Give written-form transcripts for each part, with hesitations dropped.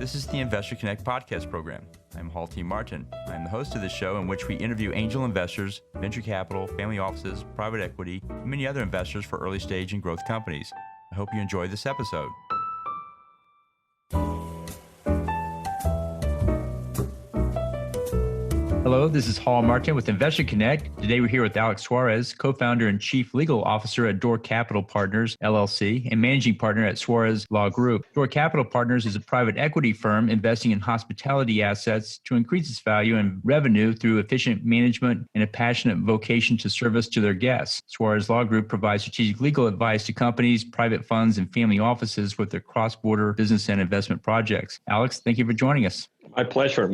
This is the Investor Connect podcast program. I'm Hall T. Martin. I'm the host of this show in which we interview angel investors, venture capital, family offices, private equity, and many other investors for early stage and growth companies. I hope you enjoy this episode. Hello, this is Hall Martin with Investor Connect. Today we're here with Alex Suarez, co-founder and chief legal officer at Door Capital Partners, LLC, and managing partner at Suarez Law Group. Door Capital Partners is a private equity firm investing in hospitality assets to increase its value and revenue through efficient management and a passionate vocation to service to their guests. Suarez Law Group provides strategic legal advice to companies, private funds, and family offices with their cross-border business and investment projects. Alex, thank you for joining us. My pleasure.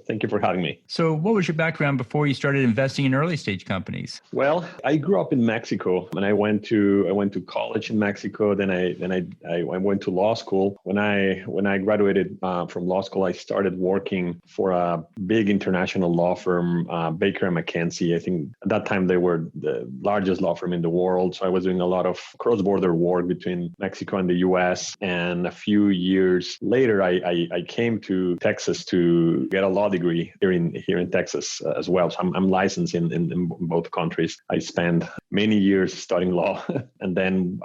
Thank you for having me. So what was your background before you started investing in early stage companies? Well, I grew up in Mexico and I went to college in Mexico. Then I went to law school. When I graduated from law school, I started working for a big international law firm, Baker & McKenzie. I think at that time they were the largest law firm in the world. So I was doing a lot of cross-border work between Mexico and the US. And a few years later, I came to Texas to get a law degree here in Texas as well. So I'm licensed in both countries. I spent many years studying law. And then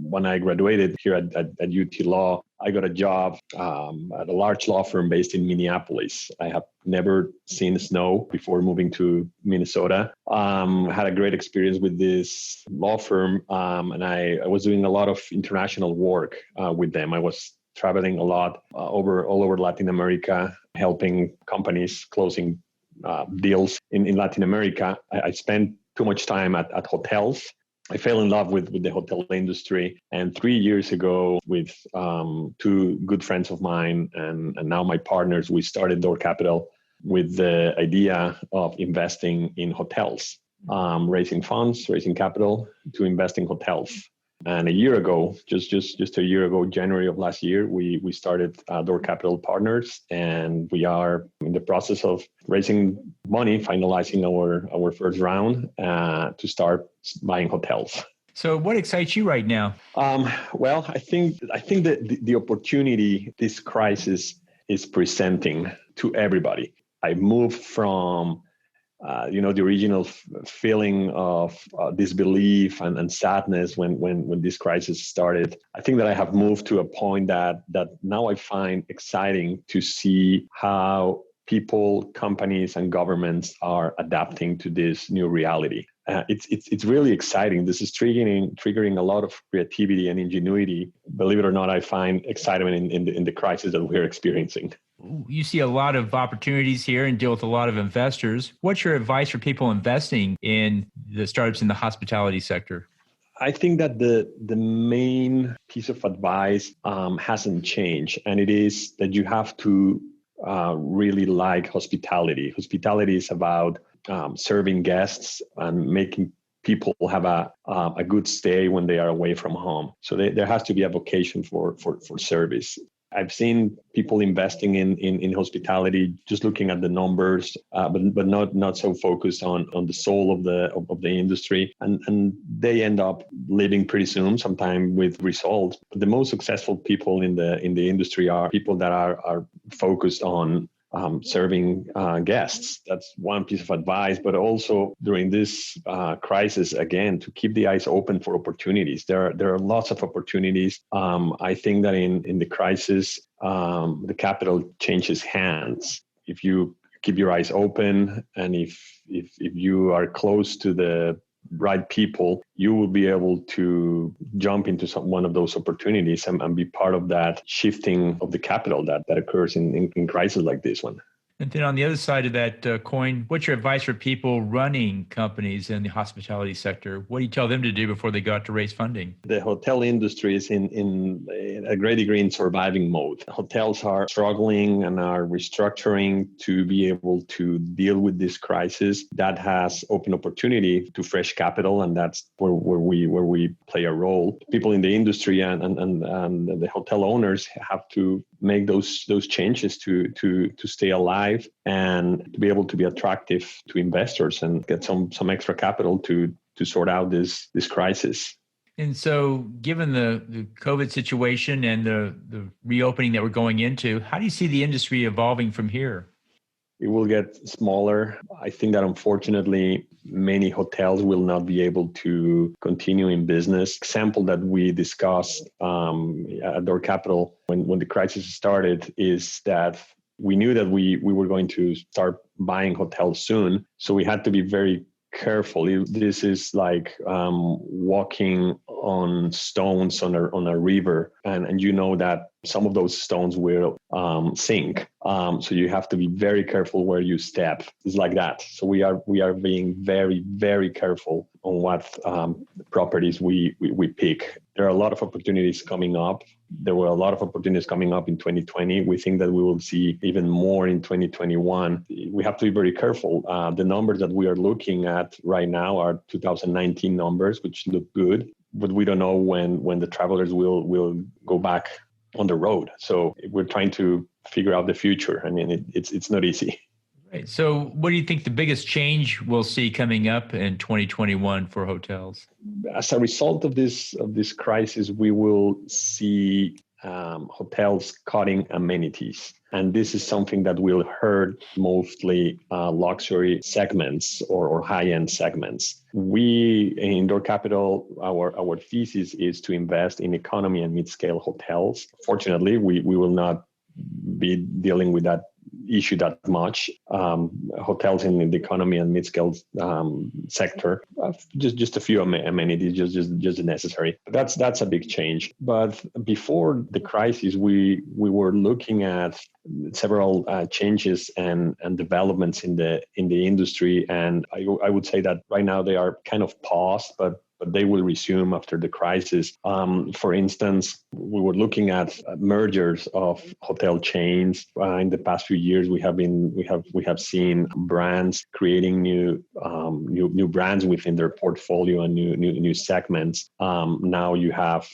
when I graduated here at UT Law, I got a job at a large law firm based in Minneapolis. I have never seen snow before moving to Minnesota. Had a great experience with this law firm. And I was doing a lot of international work with them. I was traveling a lot all over Latin America, helping companies closing deals in Latin America. I spent too much time at hotels. I fell in love with the hotel industry. And 3 years ago, with two good friends of mine and now my partners, we started Door Capital with the idea of investing in hotels, raising funds, raising capital to invest in hotels. And a year ago, just a year ago, January of last year, we started Door Capital Partners, and we are in the process of raising money, finalizing our first round to start buying hotels. So what excites you right now? Well, I think that the opportunity this crisis is presenting to everybody. I moved from the original feeling of disbelief and sadness when this crisis started. I think that I have moved to a point that now I find exciting to see how people, companies, and governments are adapting to this new reality. It's really exciting. This is triggering a lot of creativity and ingenuity. Believe it or not, I find excitement in the crisis that we're experiencing. You see a lot of opportunities here and deal with a lot of investors. What's your advice for people investing in the startups in the hospitality sector? I think that the main piece of advice hasn't changed, and it is that you have to really like hospitality. Hospitality is about serving guests and making people have a good stay when they are away from home. So there has to be a vocation for service. I've seen people investing in hospitality, just looking at the numbers, but not so focused on the soul of the industry, and they end up leaving pretty soon, sometime with results. But the most successful people in the industry are people that are focused on serving guests. That's one piece of advice, but also during this crisis, again, to keep the eyes open for opportunities. There are lots of opportunities. I think that in the crisis, the capital changes hands. If you keep your eyes open and if you are close to the right people, you will be able to jump into one of those opportunities and be part of that shifting of the capital that occurs in crises like this one. And then on the other side of that coin, what's your advice for people running companies in the hospitality sector? What do you tell them to do before they go out to raise funding? The hotel industry is in a great degree in surviving mode. Hotels are struggling and are restructuring to be able to deal with this crisis. That has opened opportunity to fresh capital, and that's where we play a role. People in the industry and the hotel owners have to make those changes to stay alive and to be able to be attractive to investors and get some extra capital to sort out this crisis. And so, given the COVID situation and the reopening that we're going into, how do you see the industry evolving from here? It will get smaller. I think that unfortunately, many hotels will not be able to continue in business. Example that we discussed at Door Capital when the crisis started is that we knew that we were going to start buying hotels soon. So we had to be very careful. This is like walking on stones on a river, and you know that some of those stones will sink. So you have to be very careful where you step. It's like that. So we are being very, very careful on what properties we pick. There are a lot of opportunities coming up. There were a lot of opportunities coming up in 2020. We think that we will see even more in 2021. We have to be very careful. The numbers that we are looking at right now are 2019 numbers, which look good, but we don't know when the travelers will go back on the road. So we're trying to figure out the future. I mean, it's not easy. Right. So, what do you think the biggest change we'll see coming up in 2021 for hotels? As a result of this crisis, we will see hotels cutting amenities, and this is something that will hurt mostly luxury segments or high-end segments. We in Door Capital, our thesis is to invest in economy and mid-scale hotels. Fortunately, we will not be dealing with that issue that much. Hotels in the economy and mid-scale sector, just a few amenities, just necessary. But that's a big change. But before the crisis, we were looking at several changes and developments in the industry, and I would say that right now they are kind of paused, but they will resume after the crisis. For instance, we were looking at mergers of hotel chains. In the past few years, we have seen brands creating new brands within their portfolio and new segments. Now you have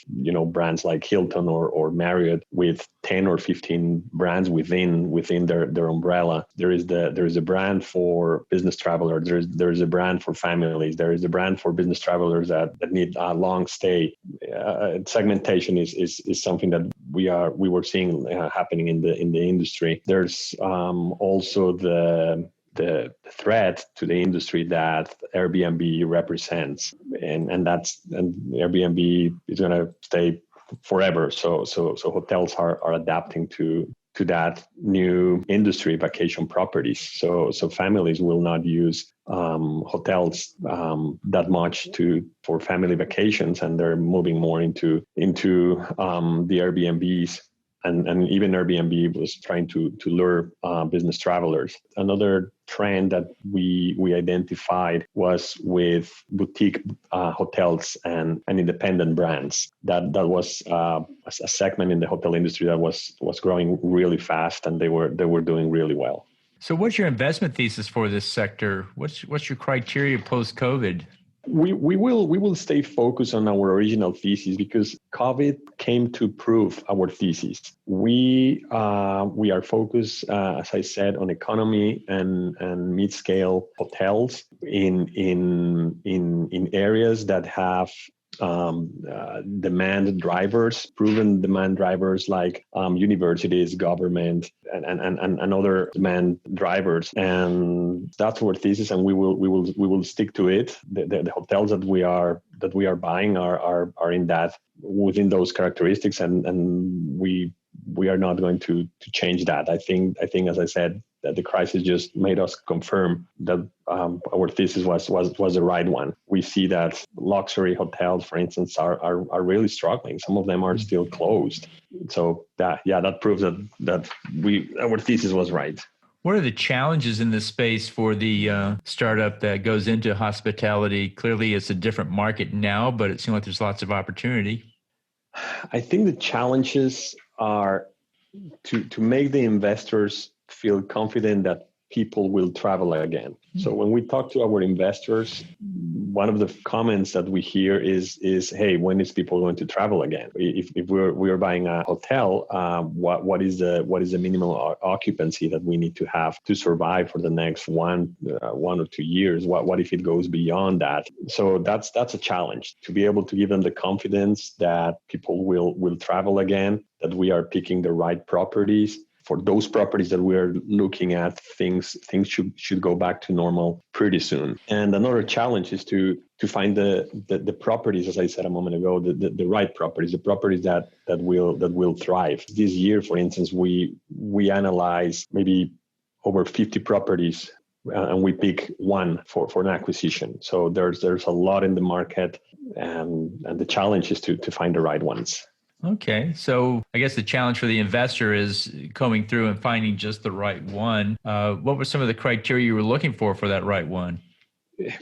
brands like Hilton or Marriott with 10 or 15 brands within their umbrella. There is a brand for business travelers. There is a brand for families. There is a brand for business travelers that need a long stay. Segmentation is something that we were seeing happening in the industry. There's also the threat to the industry that Airbnb represents, and Airbnb is going to stay forever. So hotels are adapting to that new industry, vacation properties. So families will not use hotels that much for family vacations, and they're moving more into the Airbnbs. And even Airbnb was trying to lure business travelers. Another trend that we identified was with boutique hotels and independent brands. That was a segment in the hotel industry that was growing really fast, and they were doing really well. So, what's your investment thesis for this sector? What's your criteria post-COVID? We will stay focused on our original thesis because COVID came to prove our thesis. We are focused, as I said, on economy and mid-scale hotels in areas that have demand drivers, proven demand drivers like universities, government, and other demand drivers. And that's our thesis, and we will stick to it. The hotels that we are buying are in that, within those characteristics, and we are not going to change that. I think as I said, that the crisis just made us confirm that our thesis was the right one. We see that luxury hotels, for instance, are really struggling. Some of them are still closed. So that proves that our thesis was right. What are the challenges in this space for the startup that goes into hospitality? Clearly, it's a different market now, but it seems like there's lots of opportunity. I think the challenges are to make the investors feel confident that people will travel again. So when we talk to our investors, one of the comments that we hear is hey, when is people going to travel again? If we're buying a hotel, what is the minimal occupancy that we need to have to survive for the next 1 or 2 years? What if it goes beyond that? So that's a challenge, to be able to give them the confidence that people will travel again, that we are picking the right properties. For those properties that we're looking at, things should go back to normal pretty soon. And another challenge is to find the properties, as I said a moment ago, the right properties, the properties that will thrive. This year, for instance, we analyze maybe over 50 properties, and we pick one for an acquisition. So there's a lot in the market, and the challenge is to find the right ones. Okay. So I guess the challenge for the investor is combing through and finding just the right one. What were some of the criteria you were looking for that right one?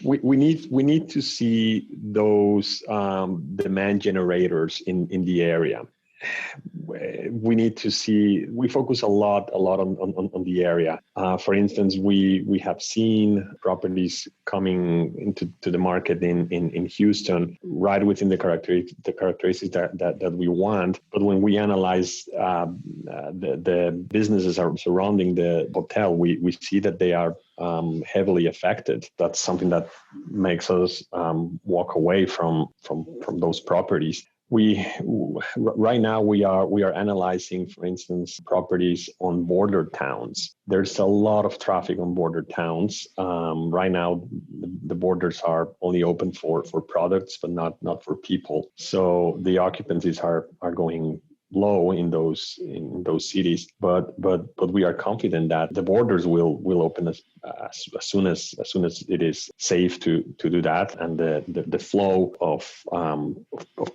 We need to see those demand generators in the area. We focus a lot on the area. For instance, we have seen properties coming into the market in Houston, right within the characteristics that we want. But when we analyze the businesses are surrounding the hotel, we see that they are heavily affected. That's something that makes us walk away from those properties. Right now we are analyzing, for instance, properties on border towns. There's a lot of traffic on border towns. Right now, the borders are only open for products, but not for people. So the occupancies are going low in those cities, but we are confident that the borders will open as soon as it is safe to do that, and the flow of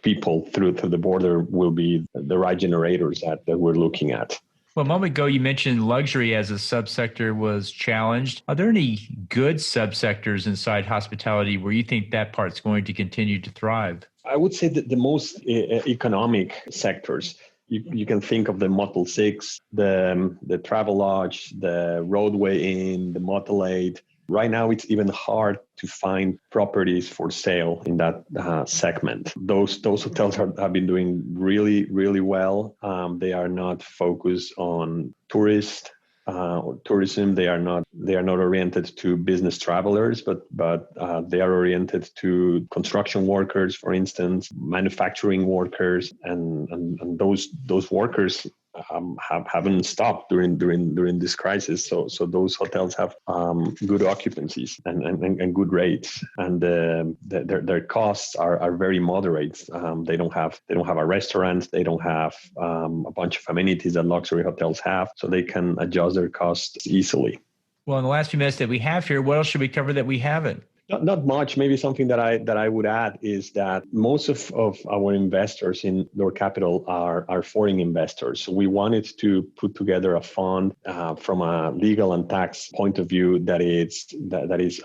people through the border will be the right generators that we're looking at. Well, a moment ago, you mentioned luxury as a subsector was challenged. Are there any good subsectors inside hospitality where you think that part's going to continue to thrive? I would say that the most economic sectors, you can think of the Motel 6, the Travel Lodge, the Roadway Inn, the Motel 8. Right now, it's even hard to find properties for sale in that segment. Those hotels have been doing really, really well. They are not focused on tourists or tourism. They are not oriented to business travelers, but they are oriented to construction workers, for instance, manufacturing workers, and those workers haven't stopped during this crisis. So those hotels have good occupancies and good rates, and their costs are very moderate. They don't have a restaurant. They don't have a bunch of amenities that luxury hotels have, so they can adjust their costs easily. Well, in the last few minutes that we have here, what else should we cover that we haven't? Not much. Maybe something that I would add is that most of our investors in Door Capital are foreign investors. So we wanted to put together a fund from a legal and tax point of view that is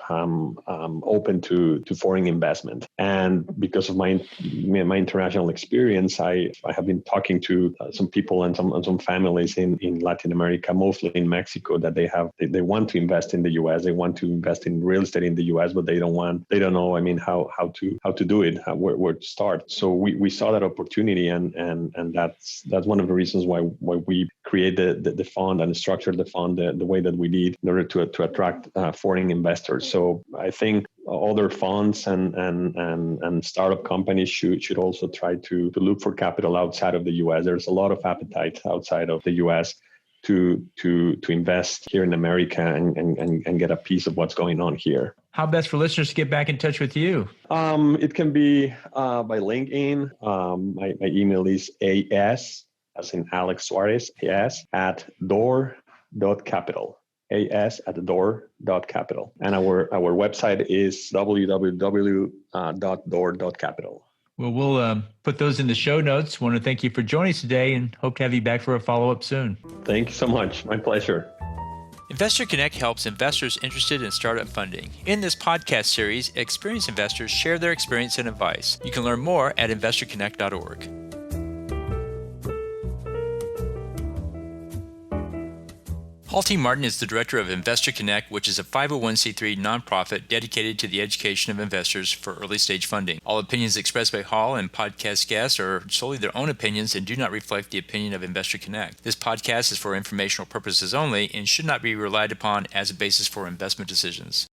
open to foreign investment. And because of my international experience, I have been talking to some people and some families in Latin America, mostly in Mexico, that they want to invest in the U.S. They want to invest in real estate in the U.S., but they don't know, how to do it, where to start. So we saw that opportunity, and that's one of the reasons why we created the fund and structured the fund the way that we did in order to attract foreign investors. So I think other funds and startup companies should also try to look for capital outside of the U.S. There's a lot of appetite outside of the U.S. to invest here in America and get a piece of what's going on here. How best for listeners to get back in touch with you? It can be by LinkedIn. My email is as in Alex Suarez, at door.capital. as@door.capital. And our website is www.door.capital. Well, we'll put those in the show notes. Want to thank you for joining us today and hope to have you back for a follow-up soon. Thank you so much. My pleasure. Investor Connect helps investors interested in startup funding. In this podcast series, experienced investors share their experience and advice. You can learn more at investorconnect.org. Paul T. Martin is the director of Investor Connect, which is a 501c3 nonprofit dedicated to the education of investors for early stage funding. All opinions expressed by Hall and podcast guests are solely their own opinions and do not reflect the opinion of Investor Connect. This podcast is for informational purposes only and should not be relied upon as a basis for investment decisions.